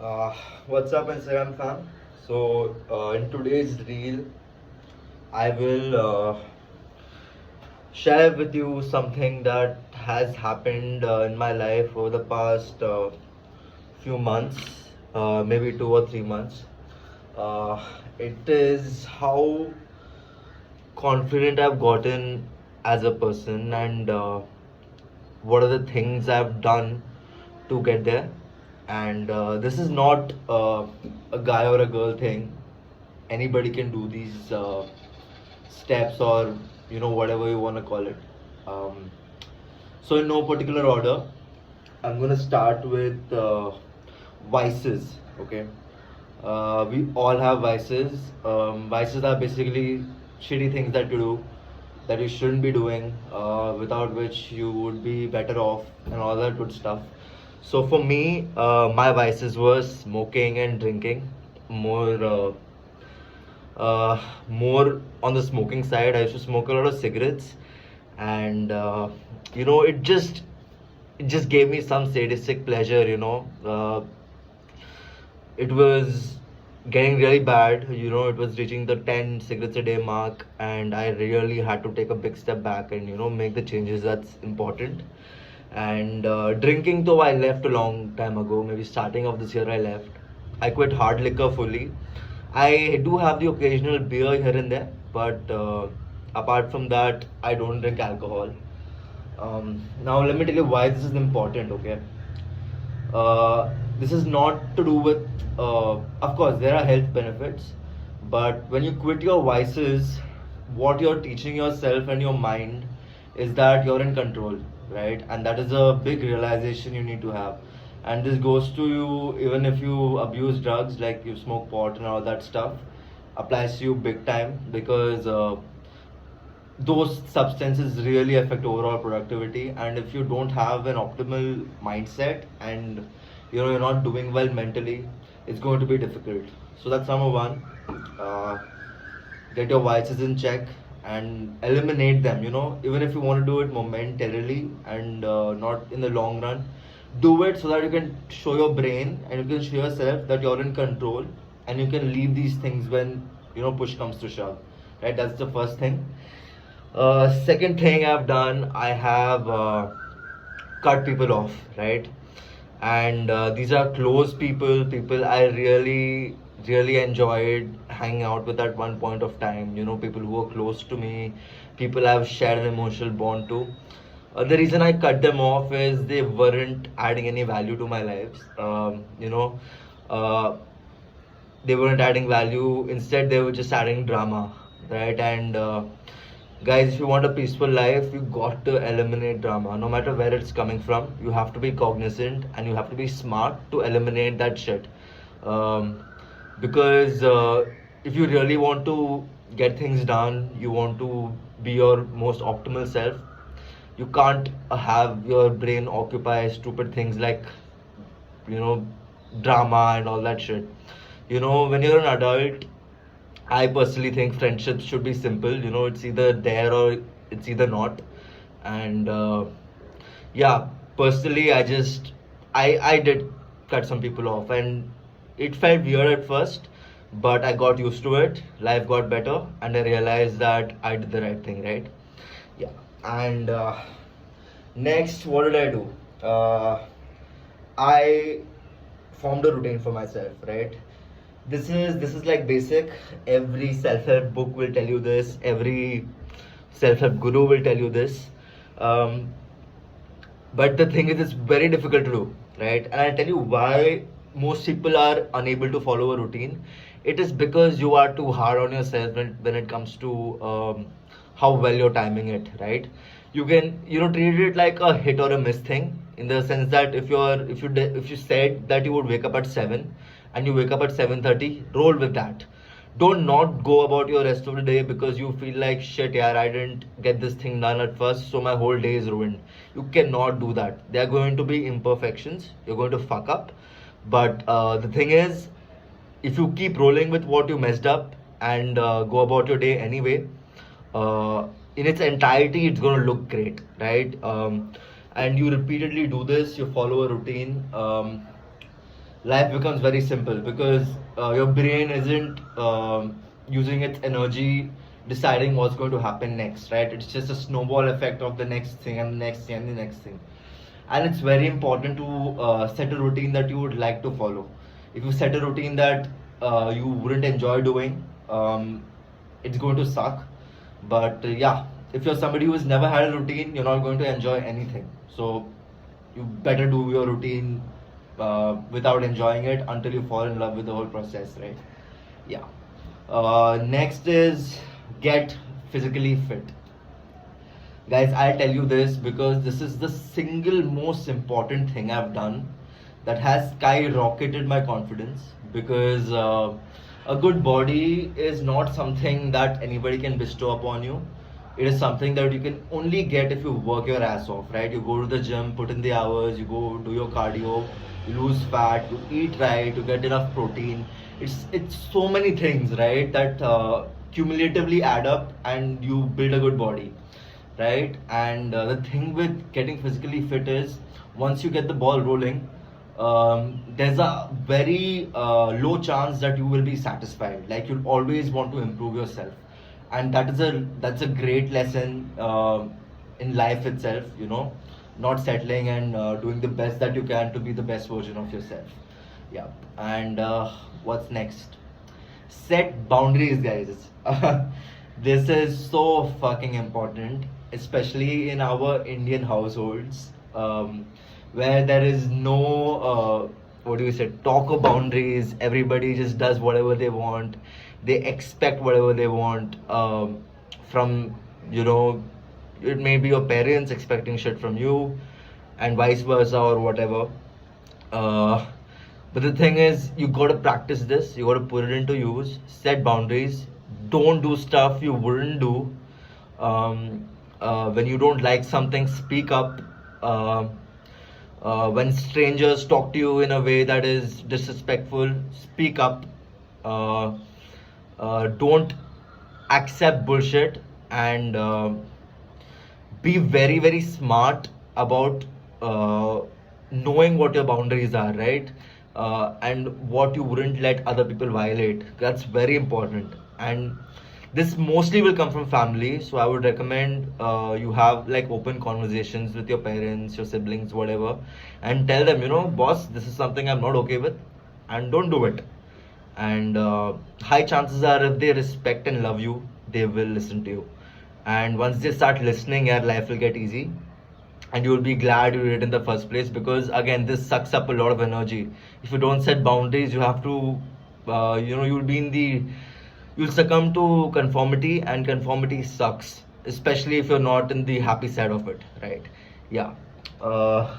Uh, what's up, Instagram fam? In today's reel, I will share with you something that has happened in my life over the past few months, maybe 2 or 3 months. Uh, it is how confident I've gotten as a person and what are the things I've done to get there. And this is not a guy or a girl thing. Anybody can do these steps, or whatever you want to call it. Um, so in no particular order, I'm gonna start with vices. Okay, we all have vices. Vices are basically shitty things that you do that you shouldn't be doing, without which you would be better off, and all that good stuff. So for me, my vices were smoking and drinking. More, more on the smoking side. I used to smoke a lot of cigarettes, and it just gave me some sadistic pleasure. It was getting really bad. It was reaching the 10 cigarettes a day mark, and I really had to take a big step back and make the changes that's important. And drinking, though, I left a long time ago. Maybe starting of this year I left. I quit hard liquor fully. I do have the occasional beer here and there, but apart from that, I don't drink alcohol. Now let me tell you why this is important. Okay, this is not to do with, of course, there are health benefits, but when you quit your vices, what you're teaching yourself and your mind is that you're in control, right? And that is a big realization you need to have. And this goes to you even if you abuse drugs, like you smoke pot and all that stuff, applies to you big time, because those substances really affect overall productivity. And if you don't have an optimal mindset, and you're not doing well mentally, it's going to be difficult. So that's number one. uh, get your vices in check and eliminate them. Even if you want to do it momentarily and not in the long run, do it so that you can show your brain and you can show yourself that you're in control, and you can leave these things when push comes to shove, right? That's the first thing. Second thing I've done, I have cut people off, right? And these are close people I really enjoyed hanging out with at one point of time. People who are close to me, people I've shared an emotional bond to. The reason I cut them off is they weren't adding any value to my lives. Uh, they weren't adding value. Instead, they were just adding drama, right? And guys, if you want a peaceful life, you got to eliminate drama, no matter where it's coming from. You have to be cognizant and you have to be smart to eliminate that shit. um, because if you really want to get things done, you want to be your most optimal self, you can't have your brain occupy stupid things like you know drama and all that shit. When you're an adult, I personally think friendships should be simple. It's either there or it's either not. And yeah, personally, I did cut some people off, and it felt weird at first, but I got used to it. Life got better, and I realized that I did the right thing, right? Yeah. And next, what did I do? I formed a routine for myself, right? This is like basic. Every self-help book will tell you this. Every self-help guru will tell you this. Um, but the thing is, it's very difficult to do, right? And I'll tell you why most people are unable to follow a routine. It is because you are too hard on yourself when it comes to how well you're timing it, right? You can treat it like a hit or a miss thing, in the sense that if you said that you would wake up at 7 and you wake up at 7:30, roll with that. Don't not go about your rest of the day because you feel like shit, yeah, I didn't get this thing done at first, so my whole day is ruined. You cannot do that. There are going to be imperfections. You're going to fuck up. But the thing is, if you keep rolling with what you messed up and go about your day anyway, in its entirety, it's going to look great, right? And you repeatedly do this, you follow a routine. life becomes very simple because your brain isn't using its energy deciding what's going to happen next, right? It's just a snowball effect of the next thing and the next thing and the next thing. And it's very important to set a routine that you would like to follow. If you set a routine that you wouldn't enjoy doing, it's going to suck. But yeah, if you're somebody who has never had a routine, you're not going to enjoy anything. So you better do your routine without enjoying it until you fall in love with the whole process, right? Yeah. Next is get physically fit. Guys, I'll tell you this because this is the single most important thing I've done that has skyrocketed my confidence. Because a good body is not something that anybody can bestow upon you. It is something that you can only get if you work your ass off, right? You go to the gym, put in the hours, you go do your cardio, you lose fat, you eat right, you get enough protein. It's so many things, right, that cumulatively add up and you build a good body, right? And the thing with getting physically fit is once you get the ball rolling, there's a very low chance that you will be satisfied. Like you'll always want to improve yourself, and that's a great lesson in life itself. Not settling and doing the best that you can to be the best version of yourself. Yeah. And what's next? Set boundaries, guys. This is so fucking important, especially in our Indian households, where there is no what do you say, talk of boundaries. Everybody just does whatever they want. They expect whatever they want from you know it may be your parents expecting shit from you, and vice versa or whatever. uh, but the thing is, you gotta practice this. You gotta put it into use. Set boundaries. Don't do stuff you wouldn't do. When you don't like something, speak up. When strangers talk to you in a way that is disrespectful, speak up. Uh, don't accept bullshit, and be very very smart about knowing what your boundaries are, right? And what you wouldn't let other people violate. That's very important. And this mostly will come from family, so I would recommend you have like open conversations with your parents, your siblings, whatever, and tell them, boss, this is something I'm not okay with, and don't do it. And high chances are, if they respect and love you, they will listen to you. And once they start listening, your life will get easy, and you will be glad you did it in the first place. Because again, this sucks up a lot of energy. If you don't set boundaries, you have to you'll succumb to conformity, and conformity sucks, especially if you're not in the happy side of it, right? Yeah. uh,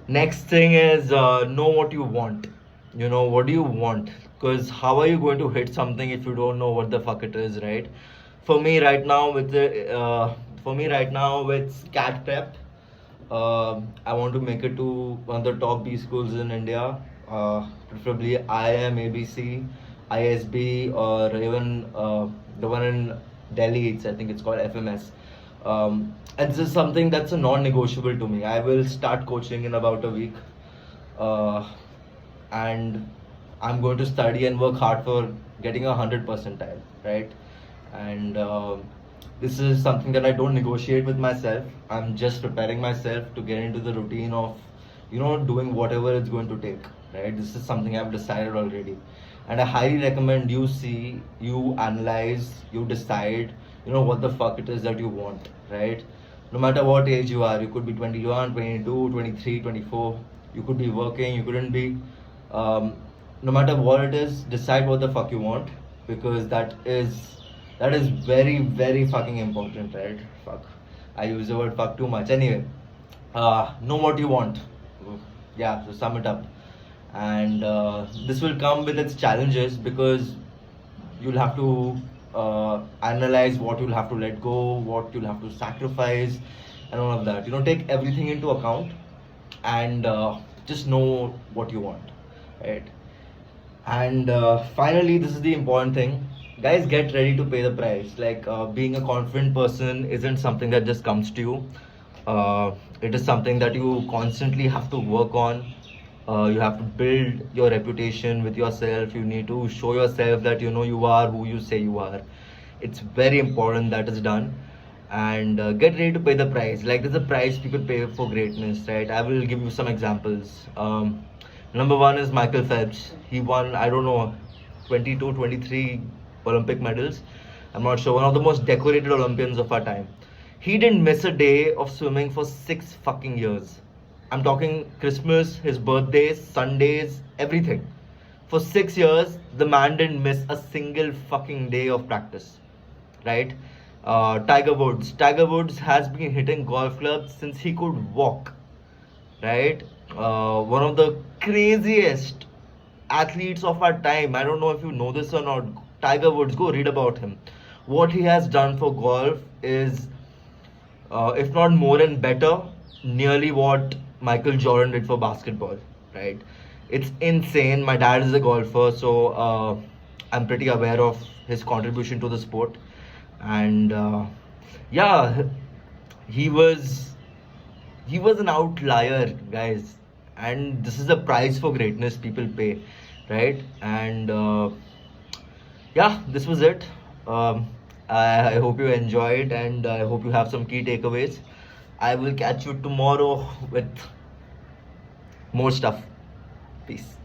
Next thing is, know what you want. What do you want? Because how are you going to hit something if you don't know what the fuck it is, right? For me right now with cat prep, I want to make it to one of the top B schools in India, preferably IIM, ABC, ISB, or even the one in Delhi. I think it's called FMS. And this is something that's a non-negotiable to me. I will start coaching in about a week, uh, and I'm going to study and work hard for getting 100 percentile, right? And this is something that I don't negotiate with myself. I'm just preparing myself to get into the routine of, doing whatever it's going to take, right? This is something I've decided already, and I highly recommend you analyze, you decide, what the fuck it is that you want, right? No matter what age you are, you could be 21, 22, 23, 24. You could be working, you couldn't be. Um, no matter what it is, decide what the fuck you want, because that is very very fucking important, right? Fuck, I use the word fuck too much. Anyway, know what you want. Yeah, so sum it up. And this will come with its challenges, because you'll have to analyze what you'll have to let go, what you'll have to sacrifice, and all of that. Take everything into account, and just know what you want, right? And finally, this is the important thing. Guys, get ready to pay the price. Like, being a confident person isn't something that just comes to you. It is something that you constantly have to work on. You have to build your reputation with yourself. You need to show yourself that you know you are who you say you are. It's very important that is done. And get ready to pay the price. Like there's a price people pay for greatness, right? I will give you some examples. Number one is Michael Phelps. He won, I don't know, 22, 23 Olympic medals. I'm not sure. One of the most decorated Olympians of our time. He didn't miss a day of swimming for 6 fucking years. I'm talking Christmas, his birthdays, Sundays, everything. For 6 years, the man didn't miss a single fucking day of practice, right? Tiger Woods. Tiger Woods has been hitting golf clubs since he could walk, right? One of the craziest athletes of our time. I don't know if you know this or not. Tiger Woods, go read about him. What he has done for golf is, if not more and better, nearly what Michael Jordan did for basketball, right? It's insane. My dad is a golfer, so I'm pretty aware of his contribution to the sport. And yeah, he was he was an outlier, guys. And this is the price for greatness people pay, right? And yeah, this was it. I hope you enjoyed, and I hope you have some key takeaways. I will catch you tomorrow with more stuff. Peace.